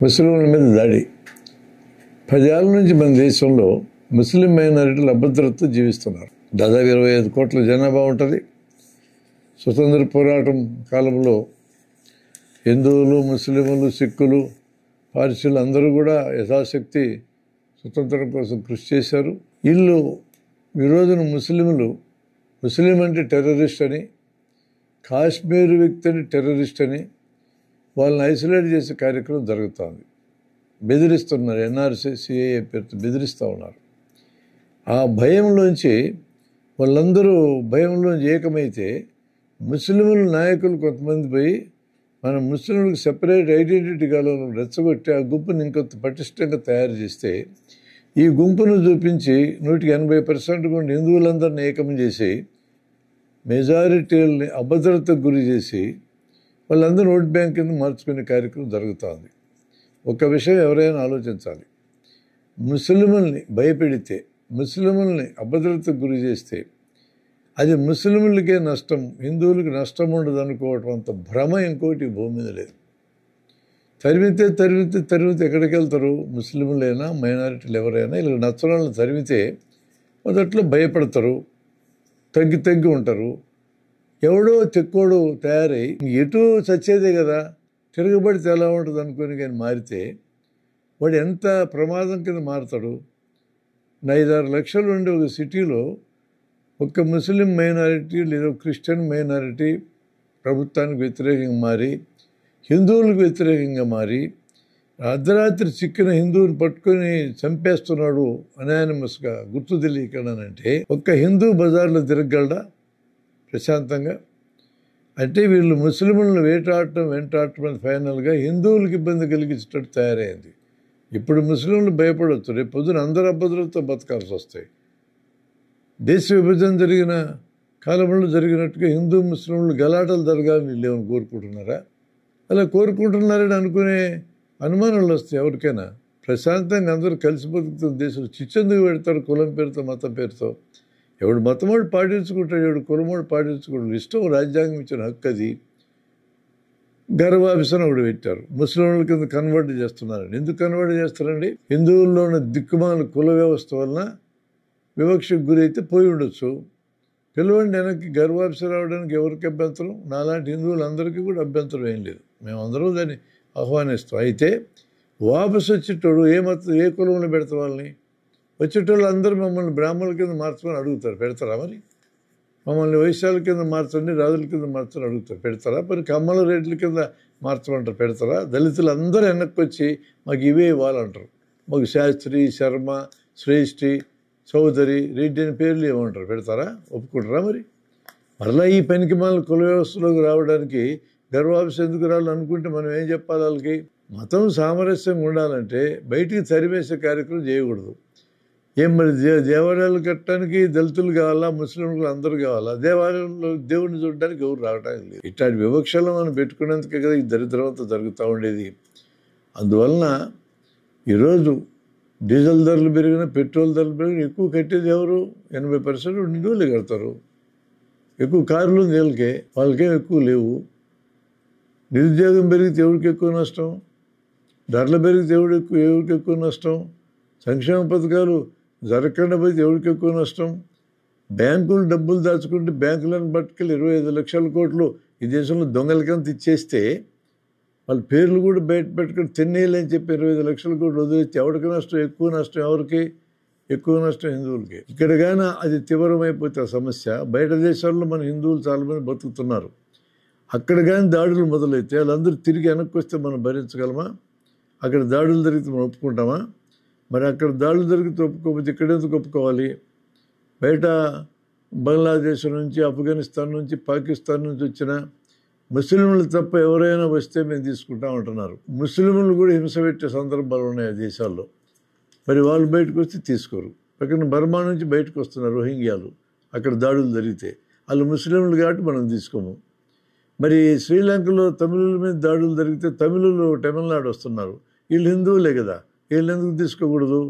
ముస్లింల మీద దాడి. 10 ఏళ్ల నుంచి మన దేశంలో ముస్లిం మైనారిటీలు అభద్రతతో జీవిస్తున్నారు. దాదాపు 25 కోట్ల జనాభా ఉంటుంది. స్వతంత్ర పోరాటం కాలంలో హిందువులు, ముస్లింలు, సిక్కులు, పార్సీలు అందరూ కూడా యథాశక్తి స్వతంత్రం కోసం కృషి చేశారు. వీళ్ళు ఈ రోజున ముస్లిం అంటే టెర్రరిస్ట్ అని, కాశ్మీర్ వ్యక్తి అని టెర్రరిస్ట్ అని వాళ్ళని ఐసోలేట్ చేసే కార్యక్రమం జరుగుతుంది. బెదిరిస్తున్నారు. ఎన్ఆర్సీ, సిఏఏ పేరుతో బెదిరిస్తూ ఉన్నారు. ఆ భయంలోంచి వాళ్ళందరూ ఏకమైతే ముస్లింల నాయకులు కొంతమంది పోయి మన ముస్లింలకు సెపరేట్ ఐడెంటిటీ కాలంలో రెచ్చగొట్టి ఆ గుంపుని ఇంకొంత పటిష్టంగా తయారు చేస్తే ఈ గుంపును చూపించి 180% కూడా హిందువులందరినీ ఏకం చేసి మెజారిటీలని అభద్రతకు గురి చేసి వాళ్ళందరూ ఓట్ బ్యాంక్ కింద మార్చుకునే కార్యక్రమం జరుగుతుంది. ఒక విషయం ఎవరైనా ఆలోచించాలి. ముస్లింల్ని భయపెడితే, ముస్లింల్ని అభద్రతకు గురి చేస్తే అది ముస్లింలకే నష్టం, హిందువులకి నష్టం ఉండదు అనుకోవటం అంత భ్రమ ఇంకోటి భూమి మీద లేదు. తరిమితే ఎక్కడికి వెళ్తారు? ముస్లింలైనా మైనారిటీలు ఎవరైనా ఇలా నచ్చని వాళ్ళని తరిమితే మొదట్లో భయపడతారు, తగ్గి ఉంటారు. ఎవడో తెక్కోడు తయారై ఎటు చచ్చేదే కదా, తిరగబడితే ఎలా ఉంటుంది అనుకుని కానీ మారితే వాడు ఎంత ప్రమాదం కింద మారుతాడు. 5-6 లక్షలు ఉండే ఒక సిటీలో ఒక ముస్లిం మైనారిటీ లేదా క్రిస్టియన్ మైనారిటీ ప్రభుత్వానికి వ్యతిరేకంగా మారి, హిందువులకు వ్యతిరేకంగా మారి, అర్ధరాత్రి చిక్కిన హిందువుని పట్టుకొని చంపేస్తున్నాడు అనానిమస్గా, గుర్తు తెలియకనంటే ఒక్క హిందూ బజార్లో తిరగలడా ప్రశాంతంగా? అంటే వీళ్ళు ముస్లింలను వెంటాడటం అని ఫైనల్గా హిందువులకు ఇబ్బంది కలిగించేటట్టు తయారైంది. ఇప్పుడు ముస్లింలు భయపడవచ్చు, రేపు పొద్దున అందరు అభద్రతతో బతకాల్సి వస్తాయి. దేశ విభజన జరిగిన కాలంలో జరిగినట్టుగా హిందూ ముస్లింలు గలాటలు జరగాలని వీళ్ళు ఏమైనా కోరుకుంటున్నారా? అలా కోరుకుంటున్నారని అనుకునే అనుమానాలు వస్తాయి ఎవరికైనా. ప్రశాంతంగా అందరూ కలిసి బతుకుతున్న దేశంలో చిచ్చెందుకు పెడతారు కులం పేరుతో, మతం పేరుతో? ఎవడు మతమోడు పాటించుకుంటాడు, ఎవడు కులమోడు పాటించుకుంటాడు. ఇష్టం, రాజ్యాంగం ఇచ్చిన హక్కు అది. గర్వాభిసన ఒకటి పెట్టారు, ముస్లింల కింద కన్వర్ట్ చేస్తున్నారండి. ఎందుకు కన్వర్ట్ చేస్తారండి? హిందువుల్లో ఉన్న దిక్కుమాల కుల వ్యవస్థ వలన వివక్షకు గురైతే పోయి ఉండొచ్చు. పిలవండి వెనక్కి. గర్వాభిస రావడానికి ఎవరికి అభ్యంతరం? నాలాంటి హిందువులందరికీ కూడా అభ్యంతరం ఏం లేదు. మేమందరం దాన్ని ఆహ్వానిస్తాం. అయితే వాపసు వచ్చేటోడు ఏ కులంలో పెడతా వాళ్ళని? వచ్చేటోళ్ళు అందరూ మమ్మల్ని బ్రాహ్మణుల కింద మార్చమని అడుగుతారు, పెడతారా? మరి మమ్మల్ని వైశ్యాల కింద మార్చండి, రాజుల కింద మార్చని అడుగుతారు, పెడతారా? మరి కమ్మల రేట్ల కింద మార్చమంటారు, పెడతారా? దళితులు అందరూ వెనక్కి వచ్చి మాకు ఇవే ఇవ్వాలంటారు. మాకు శాస్త్రి, శర్మ, శ్రేష్ఠి, చౌదరి, రెడ్డి అని పేర్లు ఏమంటారు, పెడతారా? ఒప్పుకుంటారా? మరి మరలా ఈ పనికి మన కుల వ్యవస్థలోకి రావడానికి గర్వాభిష ఎందుకు రావాలనుకుంటే మనం ఏం చెప్పాలి వాళ్ళకి? మతం సామరస్యంగా ఉండాలంటే బయటికి తరిమేసే కార్యక్రమం చేయకూడదు. ఏం మరి దేవాలయాలు కట్టడానికి దళితులు కావాలా, ముస్లింలు అందరూ కావాలా? దేవాలయంలో దేవుడిని చూడడానికి ఎవరు రావడానికి లేదు. ఇట్లాంటి వివక్షలు మనం పెట్టుకునేందుకే కదా ఈ దరిద్రం అంతా జరుగుతూ ఉండేది. అందువలన ఈరోజు డీజిల్ ధరలు పెరిగినా, పెట్రోల్ ధరలు పెరిగినా ఎక్కువ కట్టేది ఎవరు? 80% హిందువులే కడతారు. ఎక్కువ కార్లు నీళ్ళకే, వాళ్ళకేం ఎక్కువ లేవు. నిరుద్యోగం పెరిగితే ఎవరికి ఎక్కువ నష్టం? ధరలు పెరిగితే ఎవరికి ఎక్కువ నష్టం? సంక్షేమ పథకాలు జరగకుండా పోతే ఎవరికి ఎక్కువ నష్టం? బ్యాంకులు డబ్బులు దాచుకుంటే బ్యాంకులను పట్టుకెళ్ళి 25 లక్షల కోట్లు ఈ దేశంలో దొంగలకంత ఇచ్చేస్తే వాళ్ళ పేర్లు కూడా బయట పెట్టుకుని తిన్నేయాలని చెప్పి 25 లక్షల కోట్లు వదిలేస్తే ఎవరికి నష్టం? ఎక్కువ నష్టం ఎవరికి? ఎక్కువ నష్టం హిందువులకి. ఇక్కడ కానీ అది తీవ్రమైపోతే ఆ సమస్య, బయట దేశాల్లో మన హిందువులు చాలామంది బతుకుతున్నారు. అక్కడ కానీ దాడులు మొదలైతే వాళ్ళందరూ తిరిగి వెనక్కి వస్తే మనం భరించగలమా? అక్కడ దాడులు జరిగితే మనం ఒప్పుకుంటామా? మరి అక్కడ దాడులు జరిగితే ఒప్పుకోకపోతే ఇక్కడ ఎందుకు ఒప్పుకోవాలి? బయట బంగ్లాదేశ్ నుంచి, ఆఫ్ఘనిస్తాన్ నుంచి, పాకిస్తాన్ నుంచి వచ్చిన ముస్లింలు తప్ప ఎవరైనా వస్తే మేము తీసుకుంటాం అంటున్నారు. ముస్లింలు కూడా హింస పెట్టే సందర్భాలు ఉన్నాయి ఆ దేశాల్లో. మరి వాళ్ళు బయటకు వస్తే తీసుకోరు. పక్కన బర్మా నుంచి బయటకు వస్తున్నారు రోహింగ్యాలు, అక్కడ దాడులు జరిగితే. వాళ్ళు ముస్లింలు కాబట్టి మనం తీసుకోము. మరి శ్రీలంకలో తమిళుల మీద దాడులు జరిగితే తమిళులు తమిళనాడు వస్తున్నారు, వీళ్ళు హిందువులే కదా, వీళ్ళు ఎందుకు తీసుకోకూడదు?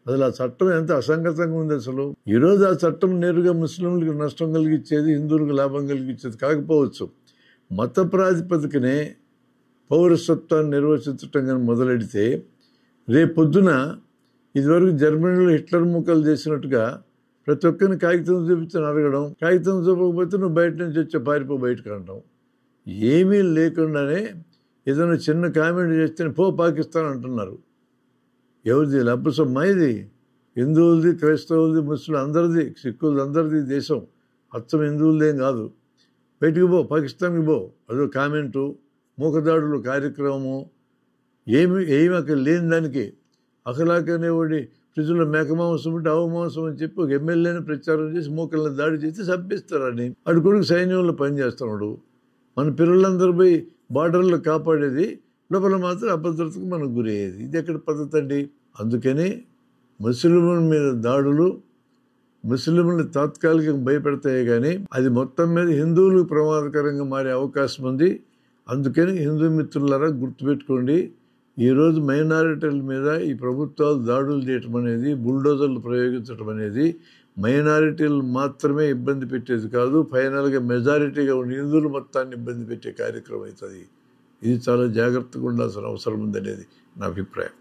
అసలు ఆ చట్టం ఎంత అసంగతంగా ఉంది అసలు. ఈరోజు ఆ చట్టం నేరుగా ముస్లింలకు నష్టం కలిగించేది, హిందువులకు లాభం కలిగించేది కాకపోవచ్చు. మత ప్రాతిపదికనే పౌరసత్వాన్ని నిర్వచించటం కానీ మొదలెడితే రేపొద్దున ఇదివరకు జర్మనీలో హిట్లర్ ముక్కలు చేసినట్టుగా ప్రతి ఒక్కరిని కాగితం చూపించని అడగడం, కాగితం చూపకపోతే నువ్వు బయట నుంచి వచ్చే పారిపో బయటకు అనడం, ఏమీ లేకుండానే ఏదైనా చిన్న కామెంట్ చేస్తే పో పాకిస్తాన్ అంటున్నారు. ఎవరిది లబ్బసమ్మా ఇది? హిందువులది, క్రైస్తవులది, ముస్లిం అందరిది, సిక్కులది అందరిది దేశం, అచ్చం హిందువులదేం కాదు. బయటికి పో, పాకిస్తాన్కి పో, అదో కామెంటు, మూకదాడులు కార్యక్రమము, ఏమి అక్కడ లేని దానికి అఖలాక్ అనేవాడి ఫ్రిడ్జ్లో మేక మాంసం ఉంటే ఆవు మాంసం అని చెప్పి ఒక ఎమ్మెల్యేని ప్రచారం చేసి మూకల్ని దాడి చేసి చంపిస్తారని అడు కొడుకు సైన్యంలో పనిచేస్తున్నాడు. మన పిల్లలందరూ పోయి బార్డర్లో కాపాడేది, లోపల మాత్రం అభద్రతకు మనకు గురయ్యేది. ఇది ఎక్కడ పద్ధతి అండి? అందుకని ముస్లింల మీద దాడులు ముస్లింలను తాత్కాలికంగా భయపెడతాయి, కానీ అది మొత్తం మీద హిందువులకు ప్రమాదకరంగా మారే అవకాశం ఉంది. అందుకని హిందూ మిత్రులారా గుర్తుపెట్టుకోండి, ఈరోజు మైనారిటీల మీద ఈ ప్రభుత్వాలు దాడులు చేయటం అనేది, బుల్డోజర్లు ప్రయోగించడం అనేది మైనారిటీలు మాత్రమే ఇబ్బంది పెట్టేది కాదు, ఫైనల్గా మెజారిటీగా ఉన్న హిందువులు మొత్తాన్ని ఇబ్బంది పెట్టే కార్యక్రమం అవుతుంది. ఇది చాలా జాగ్రత్తగా ఉండాల్సిన అవసరం ఉందనేది నా అభిప్రాయం.